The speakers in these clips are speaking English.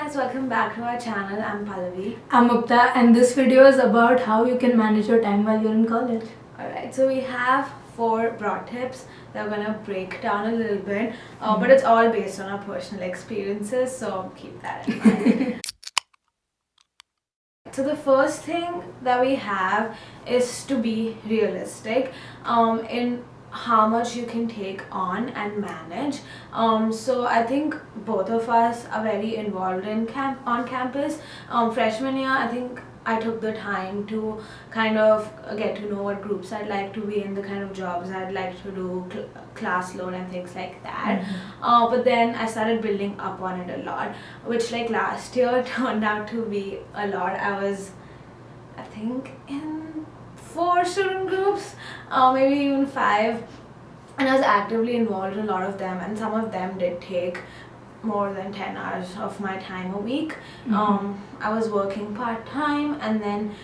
guys, welcome back to our channel. I'm Pallavi. I'm Mukta, and this video is about how you can manage your time while you're in college. Alright, so we have 4 broad tips that we're gonna break down a little bit, but it's all based on our personal experiences, so keep that in mind. So the first thing that we have is to be realistic in how much you can take on and manage. So I think both of us are very involved in on campus. Freshman year, I think I took the time to kind of get to know what groups I'd like to be in, the kind of jobs I'd like to do, class load and things like that. But then I started building up on it a lot, which like last year turned out to be a lot. I was, I think, in 4 student groups, maybe even 5, and I was actively involved in a lot of them, and some of them did take more than 10 hours of my time a week. I was working part-time and then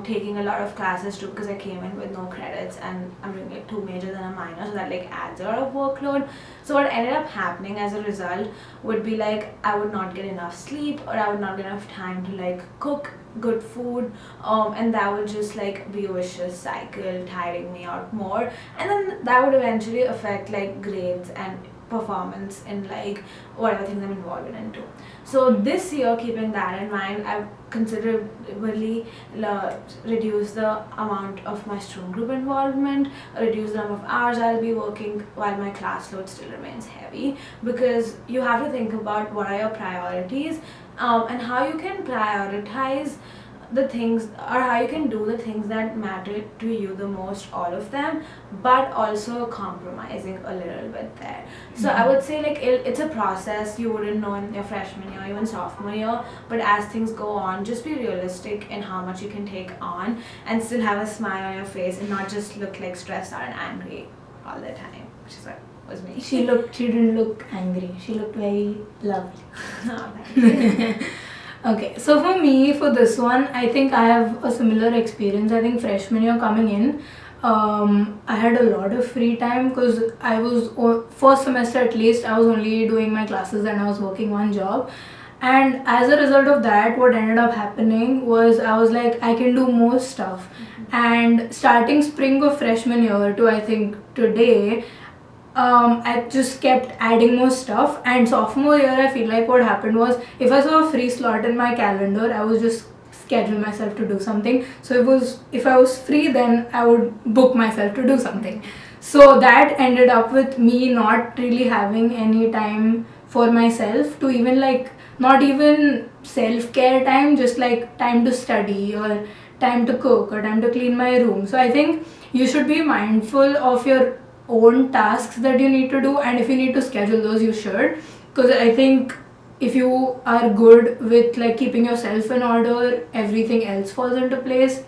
taking a lot of classes too, because I came in with no credits and I'm doing like 2 majors and a minor, so that like adds a lot of workload. So what ended up happening as a result would be like I would not get enough sleep, or I would not get enough time to like cook good food, and that would just like be a vicious cycle, tiring me out more, and then that would eventually affect like grades and performance in like whatever things I'm involved in too. So this year, keeping that in mind, I've considerably reduced the amount of my student group involvement, reduced the number of hours I'll be working while my class load still remains heavy, because you have to think about what are your priorities, and how you can prioritize the things, or how you can do the things that matter to you the most, all of them, but also compromising a little bit there. So I would say like it's a process you wouldn't know in your freshman year, even sophomore year, but as things go on, just be realistic in how much you can take on and still have a smile on your face and not just look like stressed out and angry all the time, which is what was me. She didn't look angry. She looked very lovely. Oh, thank you. Okay, so for me, for this one, I think I have a similar experience. I think freshman year coming in, I had a lot of free time because I was, first semester at least, I was only doing my classes and I was working one job. And as a result of that, what ended up happening was I was like, I can do more stuff. And starting spring of freshman year to I think today, I just kept adding more stuff, and sophomore year I feel like what happened was if I saw a free slot in my calendar, I would just schedule myself to do something. So if I was free, then I would book myself to do something. So that ended up with me not really having any time for myself to even like, not even self-care time, just like time to study or time to cook or time to clean my room. So I think you should be mindful of your own tasks that you need to do, and if you need to schedule those, you should, because I think if you are good with like keeping yourself in order, everything else falls into place.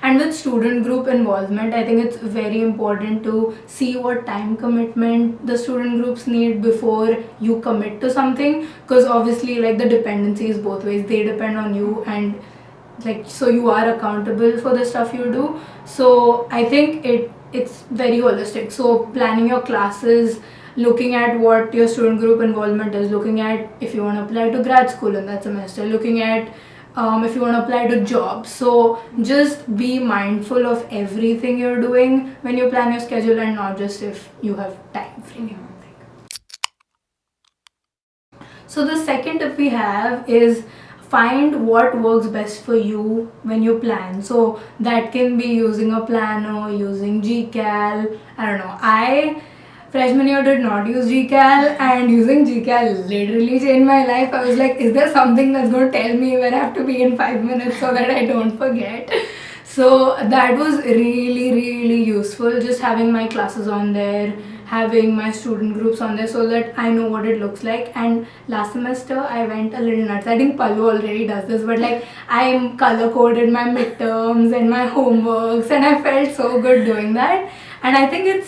And with student group involvement, I think it's very important to see what time commitment the student groups need before you commit to something, because obviously like the dependency is both ways. They depend on you, and like so you are accountable for the stuff you do. So I think it's very holistic. So planning your classes, looking at what your student group involvement is, looking at if you want to apply to grad school in that semester, looking at if you want to apply to jobs. So just be mindful of everything you're doing when you plan your schedule, and not just if you have time free. So the second tip we have is find what works best for you when you plan. So that can be using a planner, using GCal. I don't know. Freshman year did not use GCal, and using GCal literally changed my life. I was like, is there something that's going to tell me where I have to be in 5 minutes so that I don't forget? So that was really, really useful, just having my classes on there, having my student groups on there so that I know what it looks like. And last semester I went a little nuts. I think Palu already does this, but like I color coded my midterms and my homeworks, and I felt so good doing that. And I think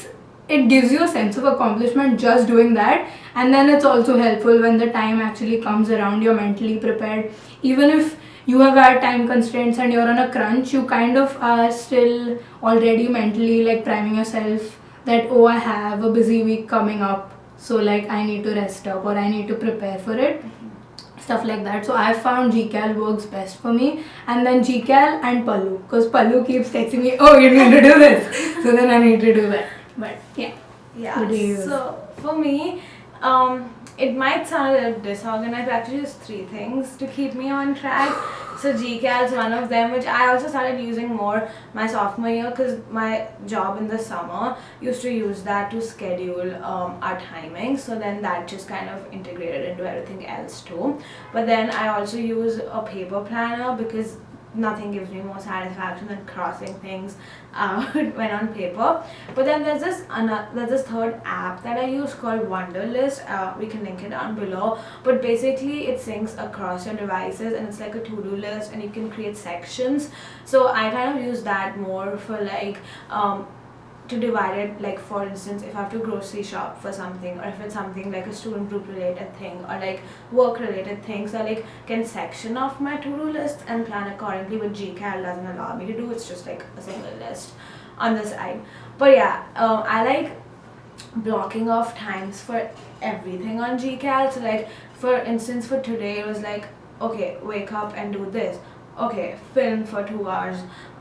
it gives you a sense of accomplishment just doing that, and then it's also helpful when the time actually comes around, you're mentally prepared. Even if you have had time constraints and you're on a crunch, you kind of are still already mentally like priming yourself that, oh, I have a busy week coming up, so like I need to rest up or I need to prepare for it. stuff like that. So I found GCal works best for me, and then GCal and Pallu, because Pallu keeps texting me, oh, you need to do this, so then I need to do that. But yeah, Yeah. what do you use? So for me, it might sound a little disorganized, but I actually use three things to keep me on track. So GCal is one of them, which I also started using more my sophomore year because my job in the summer used to use that to schedule our timing. So then that just kind of integrated into everything else too. But then I also use a paper planner because nothing gives me more satisfaction than crossing things out when on paper. But then there's this third app that I use called Wunderlist. We can link it down below. But basically it syncs across your devices and it's like a to-do list and you can create sections. So I kind of use that more for like to divide it, like for instance if I have to grocery shop for something, or if it's something like a student group related thing or like work related things, I like can section off my to-do list and plan accordingly. But GCal doesn't allow me to do, it's just like a single list on the side. But yeah, I like blocking off times for everything on GCal. So like for instance for today it was like, okay, wake up and do this, okay, film for 2 hours,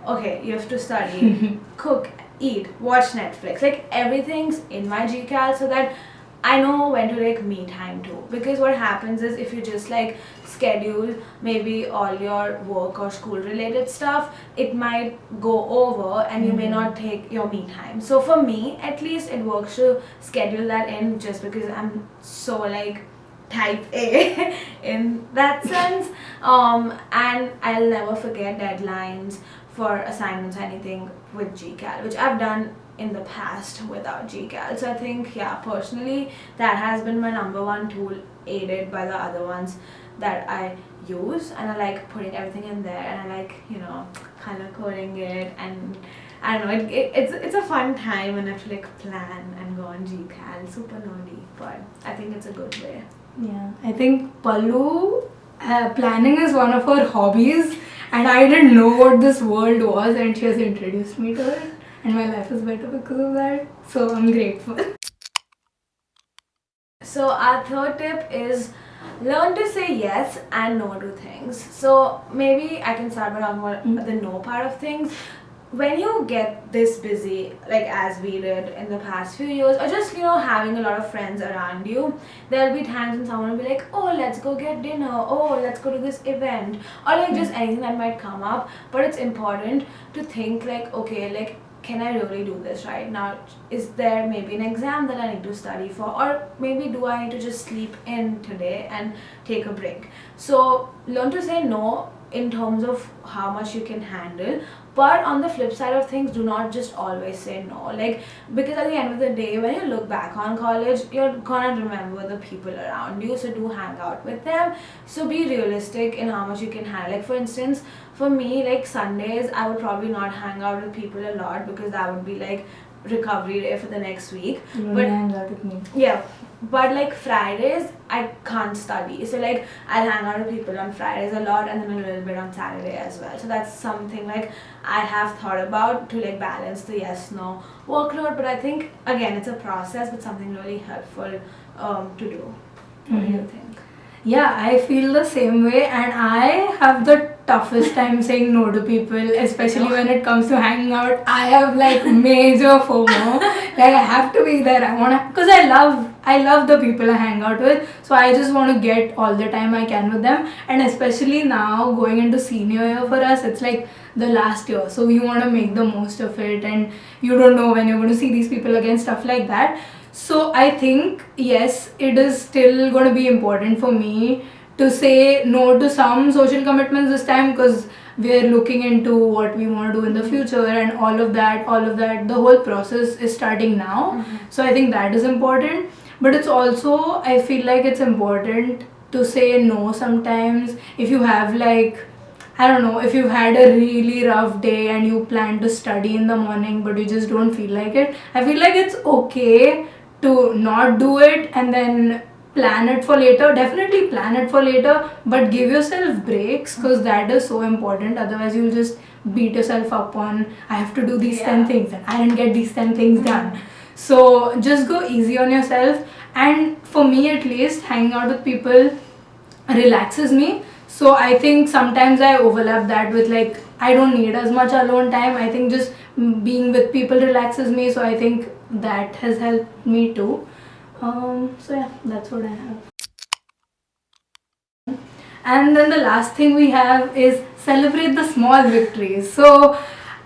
okay, you have to study, cook, eat, watch Netflix. Like everything's in my GCal so that I know when to take me time too. Because what happens is if you just like schedule maybe all your work or school related stuff, it might go over and you may not take your me time. So for me at least it works to schedule that in, just because I'm so like type A in that sense. And I'll never forget deadlines for assignments or anything with GCal, which I've done in the past without GCal. So I think, yeah, personally that has been my number one tool, aided by the other ones that I use. And I like putting everything in there and I like, you know, color coding it, and I don't know, it's a fun time and I have to like plan and go on GCal. Super nerdy, but I think it's a good way. Yeah, I think Pallu, planning is one of her hobbies, and I didn't know what this world was, and she has introduced me to it, and my life is better because of that. So I'm grateful. So our third tip is learn to say yes and no to things. So maybe I can start by talking about the no part of things. When you get this busy, like as we did in the past few years, or just, you know, having a lot of friends around you, there'll be times when someone will be like, oh, let's go get dinner, oh, let's go to this event, or like just anything that might come up. But it's important to think like, okay, like, can I really do this right now? Is there maybe an exam that I need to study for, or maybe do I need to just sleep in today and take a break? So learn to say no in terms of how much you can handle. But on the flip side of things, do not just always say no. Like, because at the end of the day, when you look back on college, you're gonna remember the people around you, so do hang out with them. So be realistic in how much you can handle. Like for instance, for me, like Sundays, I would probably not hang out with people a lot because that would be like recovery day for the next week. You But hang out with me. yeah, but like Fridays I can't study, so like I'll hang out with people on Fridays a lot and then a little bit on Saturday as well. So that's something like I have thought about to like balance the yes no workload. But I think again it's a process, but something really helpful to do. What do you think? Yeah, I feel the same way, and I have the toughest time saying no to people, especially when it comes to hanging out. I have like major FOMO. Like I have to be there. I wanna, because I love the people I hang out with. So I just want to get all the time I can with them, and especially now going into senior year for us, it's like the last year. So we want to make the most of it, and you don't know when you're going to see these people again, stuff like that. So I think yes, it is still going to be important for me to say no to some social commitments this time, because we're looking into what we want to do in the future and all of that. The whole process is starting now. So I think that is important. But it's also, I feel like it's important to say no sometimes if you have like, I don't know, if you've had a really rough day and you plan to study in the morning but you just don't feel like it. I feel like it's okay to not do it and then plan it for later. Definitely plan it for later, but give yourself breaks, because that is so important. Otherwise you'll just beat yourself up on, I have to do these 10 things and I didn't get these 10 things done. So just go easy on yourself. And for me at least, hanging out with people, relaxes me. So I think sometimes I overlap that with like I don't need as much alone time. I think just being with people relaxes me. So I think that has helped me too. So yeah, that's what I have. And then the last thing we have is celebrate the small victories. So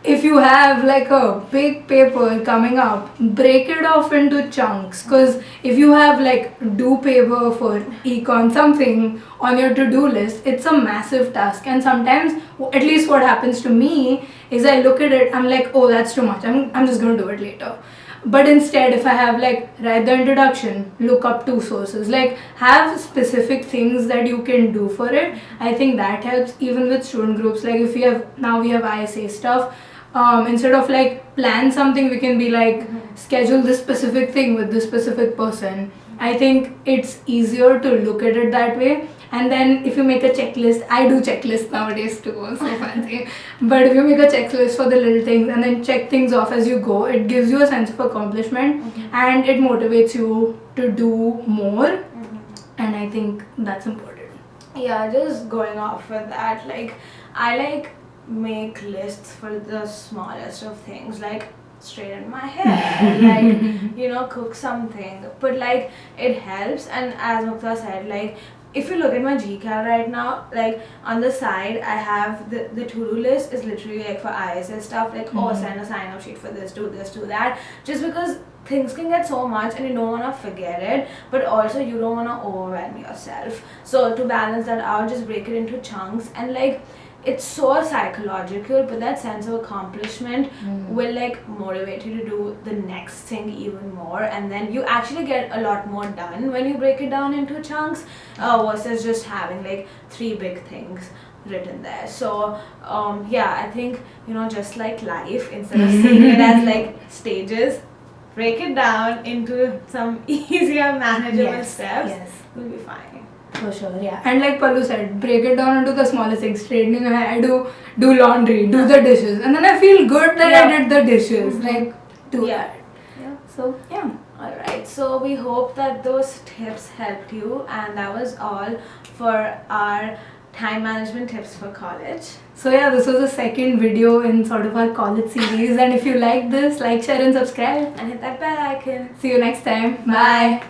if you have like a big paper coming up, break it off into chunks. Because if you have like due paper for econ something on your to-do list, it's a massive task. And sometimes, at least what happens to me is I look at it, I'm like, oh, that's too much. I'm just going to do it later. But instead, if I have like write the introduction, look up two sources, like have specific things that you can do for it, I think that helps. Even with student groups, like if we have now we have ISA stuff, instead of like plan something, we can be like schedule this specific thing with this specific person. I think it's easier to look at it that way. And then if you make a checklist, I do checklists nowadays too, so fancy. But if you make a checklist for the little things and then check things off as you go, it gives you a sense of accomplishment and it motivates you to do more. And I think that's important. Yeah, just going off with that, like I like make lists for the smallest of things, like straighten my hair, like cook something. But like it helps, and as Mukta said, like if you look at my GCal right now, like on the side I have the to-do list is literally like for ISS stuff, like oh, send a sign up sheet for this, do that, just because things can get so much and you don't want to forget it, but also you don't want to overwhelm yourself. So to balance that out, just break it into chunks, and like it's so psychological, but that sense of accomplishment will like motivate you to do the next thing even more, and then you actually get a lot more done when you break it down into chunks, versus just having like 3 big things written there. So yeah, I think just like life, instead of seeing it as like stages, break it down into some easier manageable steps. We'll be fine. For sure, yeah. And like Pallu said, break it down into the smallest things. Straightening your hair, do laundry, do the dishes, and then I feel good that I did the dishes. Like do that. Yeah. So yeah. Alright, so we hope that those tips helped you, and that was all for our time management tips for college. So yeah, this was the second video in sort of our college series, and if you like this, like, share and subscribe and hit that bell icon. See you next time. Bye.